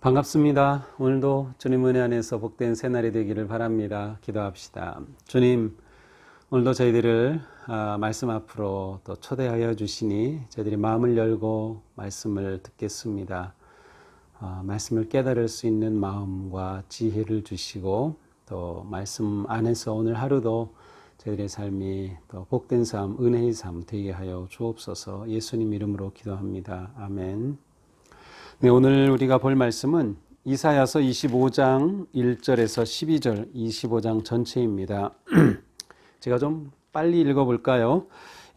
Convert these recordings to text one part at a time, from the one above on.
반갑습니다. 오늘도 주님 은혜 안에서 복된 새날이 되기를 바랍니다. 기도합시다. 주님, 오늘도 저희들을 말씀 앞으로 또 초대하여 주시니 저희들이 마음을 열고 말씀을 듣겠습니다. 말씀을 깨달을 수 있는 마음과 지혜를 주시고 또 말씀 안에서 오늘 하루도 저희들의 삶이 또 복된 삶, 은혜의 삶 되게 하여 주옵소서. 예수님 이름으로 기도합니다. 아멘. 네, 오늘 우리가 볼 말씀은 이사야서 25장 1절에서 12절, 25장 전체입니다. 제가 좀 빨리 읽어볼까요?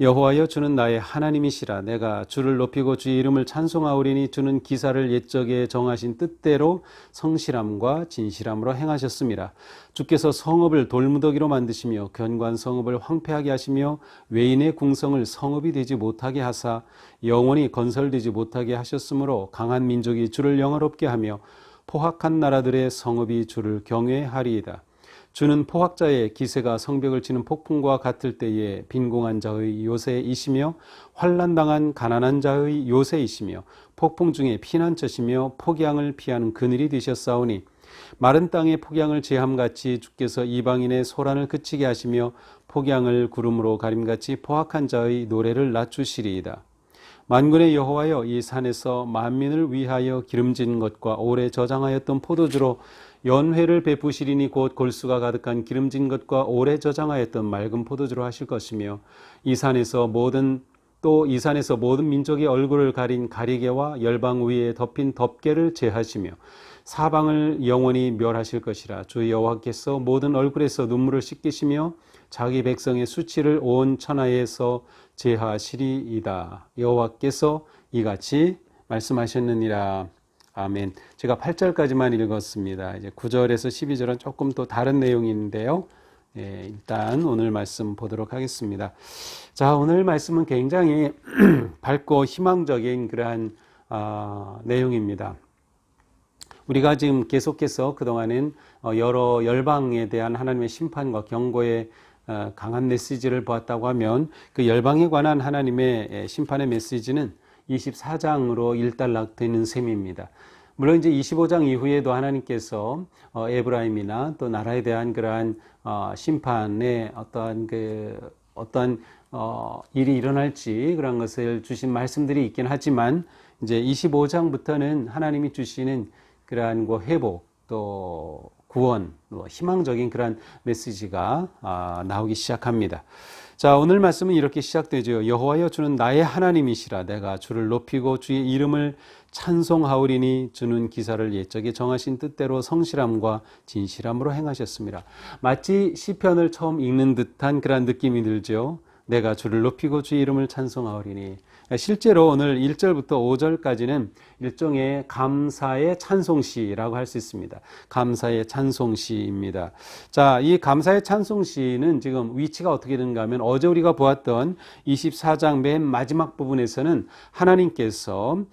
여호와여, 주는 나의 하나님이시라. 내가 주를 높이고 주의 이름을 찬송하오리니 주는 기사를 옛적에 정하신 뜻대로 성실함과 진실함으로 행하셨습니다. 주께서 성읍을 돌무더기로 만드시며 견고한 성읍을 황폐하게 하시며 외인의 궁성을 성읍이 되지 못하게 하사 영원히 건설되지 못하게 하셨으므로 강한 민족이 주를 영화롭게 하며 포악한 나라들의 성읍이 주를 경외하리이다. 주는 포악자의 기세가 성벽을 치는 폭풍과 같을 때에 빈궁한 자의 요새이시며 환난당한 가난한 자의 요새이시며 폭풍 중에 피난처시며 폭양을 피하는 그늘이 되셨사오니 마른 땅의 폭양을 제함같이 주께서 이방인의 소란을 그치게 하시며 폭양을 구름으로 가림같이 포악한 자의 노래를 낮추시리이다. 만군의 여호와여, 이 산에서 만민을 위하여 기름진 것과 오래 저장하였던 포도주로 연회를 베푸시리니 곧 골수가 가득한 기름진 것과 오래 저장하였던 맑은 포도주로 하실 것이며 이 산에서 모든 민족의 얼굴을 가린 가리개와 열방 위에 덮인 덮개를 제하시며 사방을 영원히 멸하실 것이라. 주 여호와께서 모든 얼굴에서 눈물을 씻기시며 자기 백성의 수치를 온 천하에서 제하시리이다. 여호와께서 이같이 말씀하셨느니라. 아멘. 제가 8절까지만 읽었습니다. 이제 9절에서 12절은 조금 또 다른 내용인데요. 일단 오늘 말씀 보도록 하겠습니다. 자, 오늘 말씀은 굉장히 밝고 희망적인 그러한 내용입니다. 우리가 지금 계속해서 그동안은 여러 열방에 대한 하나님의 심판과 경고의 강한 메시지를 보았다고 하면 그 열방에 관한 하나님의 심판의 메시지는 24장으로 일단락되는 셈입니다. 물론 이제 25장 이후에도 하나님께서 에브라임이나 또 나라에 대한 그러한 심판의 어떠한 일이 일어날지 그런 것을 주신 말씀들이 있긴 하지만 이제 25장부터는 하나님이 주시는 그러한 회복 또 구원, 희망적인 그러한 메시지가 나오기 시작합니다. 자, 오늘 말씀은 이렇게 시작되죠. 여호와여, 주는 나의 하나님이시라. 내가 주를 높이고 주의 이름을 찬송하오리니 주는 기사를 옛적에 정하신 뜻대로 성실함과 진실함으로 행하셨습니다. 마치 시편을 처음 읽는 듯한 그런 느낌이 들죠. 내가 주를 높이고 주의 이름을 찬송하오리니. 실제로 오늘 1절부터 5절까지는 일종의 감사의 찬송시라고 할 수 있습니다. 감사의 찬송시입니다. 자, 이 감사의 찬송시는 지금 위치가 어떻게 되는가 하면 어제 우리가 보았던 24장 맨 마지막 부분에서는 하나님께서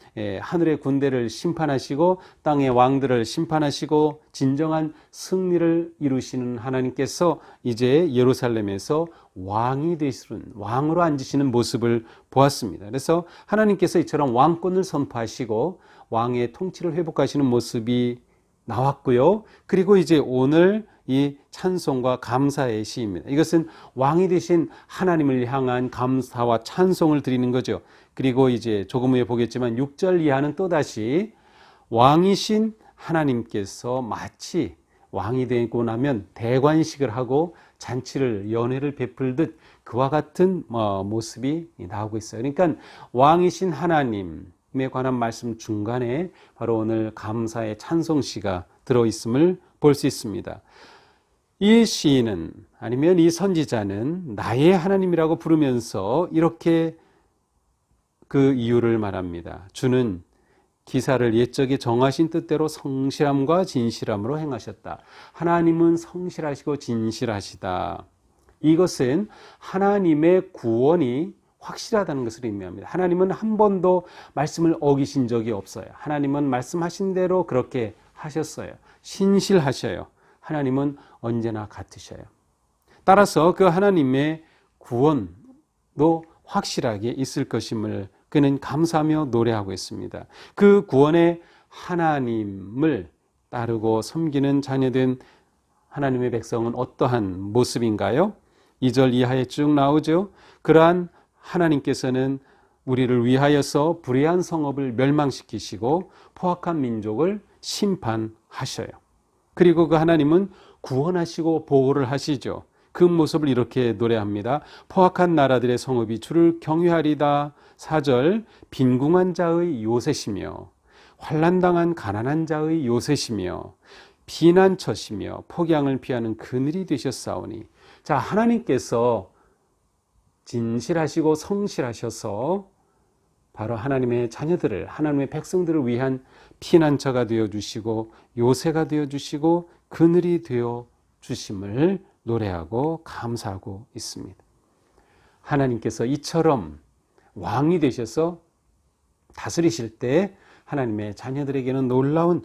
하늘의 군대를 심판하시고 땅의 왕들을 심판하시고 진정한 승리를 이루시는 하나님께서 이제 예루살렘에서 왕이 되시는, 왕으로 앉으시는 모습을 보았습니다. 그래서 하나님께서 이처럼 왕권을 선포하시고 왕의 통치를 회복하시는 모습이 나왔고요. 그리고 이제 오늘 이 찬송과 감사의 시입니다. 이것은 왕이 되신 하나님을 향한 감사와 찬송을 드리는 거죠. 그리고 이제 조금 후에 보겠지만 6절 이하는 또다시 왕이신 하나님께서 마치 왕이 되고 나면 대관식을 하고 잔치를 연회를 베풀듯 그와 같은 모습이 나오고 있어요. 그러니까 왕이신 하나님에 관한 말씀 중간에 바로 오늘 감사의 찬송시가 들어있음을 볼 수 있습니다. 이 시인은 아니면 이 선지자는 나의 하나님이라고 부르면서 이렇게 그 이유를 말합니다. 주는 기사를 옛적에 정하신 뜻대로 성실함과 진실함으로 행하셨다. 하나님은 성실하시고 진실하시다. 이것은 하나님의 구원이 확실하다는 것을 의미합니다. 하나님은 한 번도 말씀을 어기신 적이 없어요. 하나님은 말씀하신 대로 그렇게 하셨어요. 신실하셔요. 하나님은 언제나 같으셔요. 따라서 그 하나님의 구원도 확실하게 있을 것임을 그는 감사하며 노래하고 있습니다. 그 구원의 하나님을 따르고 섬기는 자녀된 하나님의 백성은 어떠한 모습인가요? 2절 이하에 쭉 나오죠. 그러한 하나님께서는 우리를 위하여서 불의한 성읍을 멸망시키시고 포악한 민족을 심판하셔요. 그리고 그 하나님은 구원하시고 보호를 하시죠. 그 모습을 이렇게 노래합니다. 포악한 나라들의 성읍이 주를 경외하리다. 4절 빈궁한 자의 요새시며 환난당한 가난한 자의 요새시며 피난처시며 폭양을 피하는 그늘이 되셨사오니. 자, 하나님께서 진실하시고 성실하셔서 바로 하나님의 자녀들을, 하나님의 백성들을 위한 피난처가 되어주시고 요새가 되어주시고 그늘이 되어주심을 노래하고 감사하고 있습니다. 하나님께서 이처럼 왕이 되셔서 다스리실 때 하나님의 자녀들에게는 놀라운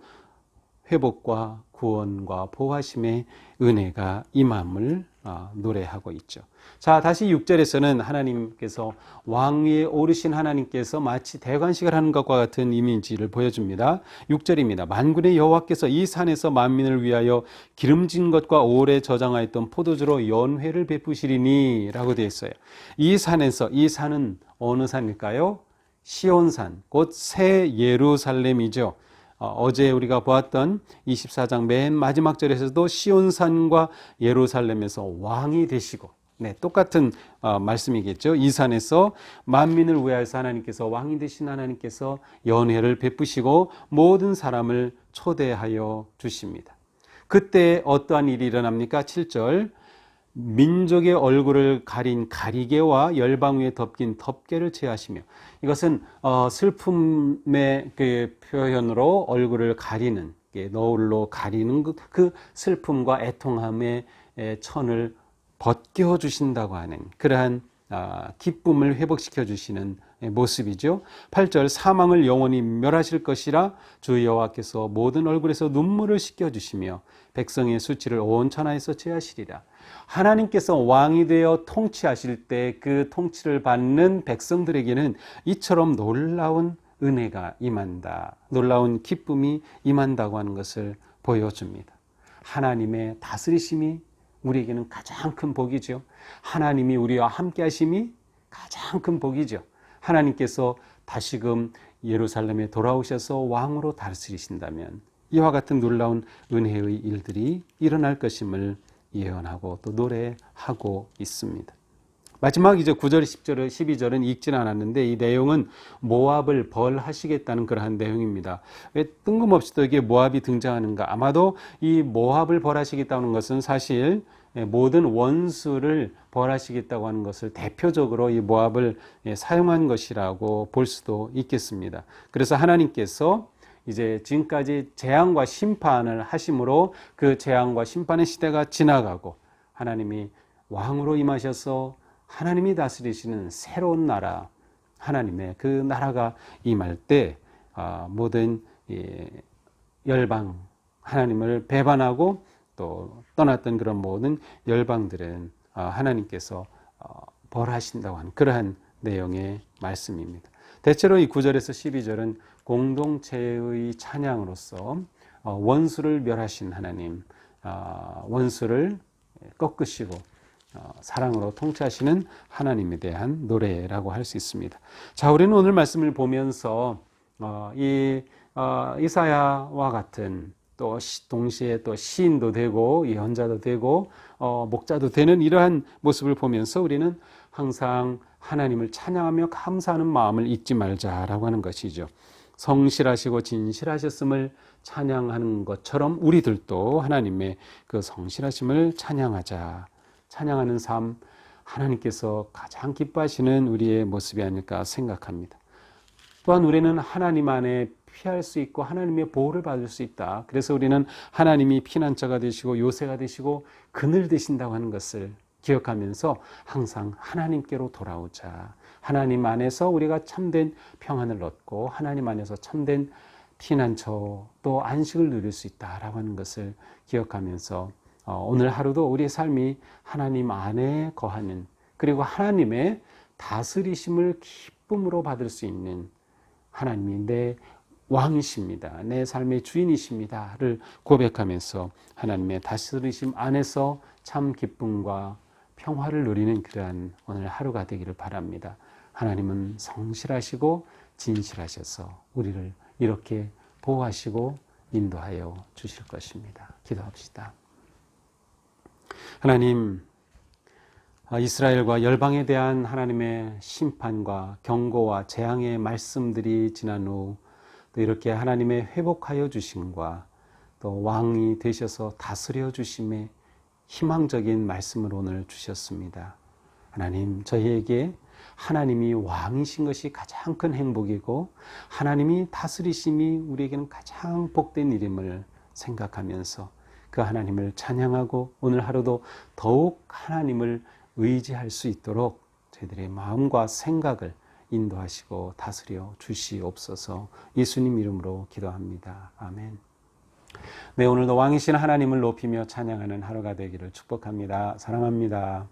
회복과 구원과 보호하심의 은혜가 임함을 노래하고 있죠. 자, 다시 6절에서는 하나님께서 왕위에 오르신 하나님께서 마치 대관식을 하는 것과 같은 이미지를 보여줍니다. 6절입니다. 만군의 여호와께서 이 산에서 만민을 위하여 기름진 것과 오래 저장하였던 포도주로 연회를 베푸시리니 라고 되어 있어요. 이 산에서, 이 산은 어느 산일까요? 시온산, 곧 새 예루살렘이죠. 어제 우리가 보았던 24장 맨 마지막 절에서도 시온산과 예루살렘에서 왕이 되시고, 똑같은 말씀이겠죠. 이 산에서 만민을 위하여서 하나님께서 왕이 되신 하나님께서 연회를 베푸시고 모든 사람을 초대하여 주십니다. 그때 어떠한 일이 일어납니까? 7절 민족의 얼굴을 가린 가리개와 열방 위에 덮긴 덮개를 취하시며, 이것은 슬픔의 그 표현으로 얼굴을 가리는, 너울로 가리는 그 슬픔과 애통함의 천을 벗겨주신다고 하는 그러한 기쁨을 회복시켜 주시는 모습이죠. 8절 사망을 영원히 멸하실 것이라 주 여호와께서 모든 얼굴에서 눈물을 씻겨주시며 백성의 수치를 온 천하에서 제하시리라. 하나님께서 왕이 되어 통치하실 때 그 통치를 받는 백성들에게는 이처럼 놀라운 은혜가 임한다, 놀라운 기쁨이 임한다고 하는 것을 보여줍니다. 하나님의 다스리심이 우리에게는 가장 큰 복이죠. 하나님이 우리와 함께 하심이 가장 큰 복이죠. 하나님께서 다시금 예루살렘에 돌아오셔서 왕으로 다스리신다면 이와 같은 놀라운 은혜의 일들이 일어날 것임을 예언하고 또 노래하고 있습니다. 마지막 이제 9절, 10절, 12절은 읽지는 않았는데 이 내용은 모압을 벌하시겠다는 그러한 내용입니다. 왜 뜬금없이 또 이게 모압이 등장하는가? 아마도 이 모압을 벌하시겠다는 것은 사실 모든 원수를 벌하시겠다고 하는 것을 대표적으로 이 모압을 사용한 것이라고 볼 수도 있겠습니다. 그래서 하나님께서 이제 지금까지 재앙과 심판을 하심으로 그 재앙과 심판의 시대가 지나가고 하나님이 왕으로 임하셔서 하나님이 다스리시는 새로운 나라, 하나님의 그 나라가 임할 때 모든 열방, 하나님을 배반하고 또 떠났던 그런 모든 열방들은 하나님께서 벌하신다고 하는 그러한 내용의 말씀입니다. 대체로 이 9절에서 12절은 공동체의 찬양으로서 원수를 멸하신 하나님, 원수를 꺾으시고 사랑으로 통치하시는 하나님에 대한 노래라고 할 수 있습니다. 자, 우리는 오늘 말씀을 보면서 이사야와 같은 또 동시에 또 시인도 되고 예언자도 되고 목자도 되는 이러한 모습을 보면서 우리는 항상 하나님을 찬양하며 감사하는 마음을 잊지 말자라고 하는 것이죠. 성실하시고 진실하셨음을 찬양하는 것처럼 우리들도 하나님의 그 성실하심을 찬양하자. 찬양하는 삶, 하나님께서 가장 기뻐하시는 우리의 모습이 아닐까 생각합니다. 또한 우리는 하나님 안에 피할 수 있고 하나님의 보호를 받을 수 있다. 그래서 우리는 하나님이 피난처가 되시고 요새가 되시고 그늘 되신다고 하는 것을 기억하면서 항상 하나님께로 돌아오자. 하나님 안에서 우리가 참된 평안을 얻고 하나님 안에서 참된 피난처 또 안식을 누릴 수 있다라고 하는 것을 기억하면서 오늘 하루도 우리의 삶이 하나님 안에 거하는, 그리고 하나님의 다스리심을 기쁨으로 받을 수 있는, 하나님이 내 왕이십니다. 내 삶의 주인이십니다를 고백하면서 하나님의 다스리심 안에서 참 기쁨과 평화를 누리는 그러한 오늘 하루가 되기를 바랍니다. 하나님은 성실하시고 진실하셔서 우리를 이렇게 보호하시고 인도하여 주실 것입니다. 기도합시다. 하나님, 이스라엘과 열방에 대한 하나님의 심판과 경고와 재앙의 말씀들이 지난 후 또 이렇게 하나님의 회복하여 주심과 또 왕이 되셔서 다스려 주심의 희망적인 말씀을 오늘 주셨습니다. 하나님, 저희에게 하나님이 왕이신 것이 가장 큰 행복이고 하나님이 다스리심이 우리에게는 가장 복된 일임을 생각하면서 그 하나님을 찬양하고 오늘 하루도 더욱 하나님을 의지할 수 있도록 저희들의 마음과 생각을 인도하시고 다스려 주시옵소서. 예수님 이름으로 기도합니다. 아멘. 네, 오늘도 왕이신 하나님을 높이며 찬양하는 하루가 되기를 축복합니다. 사랑합니다.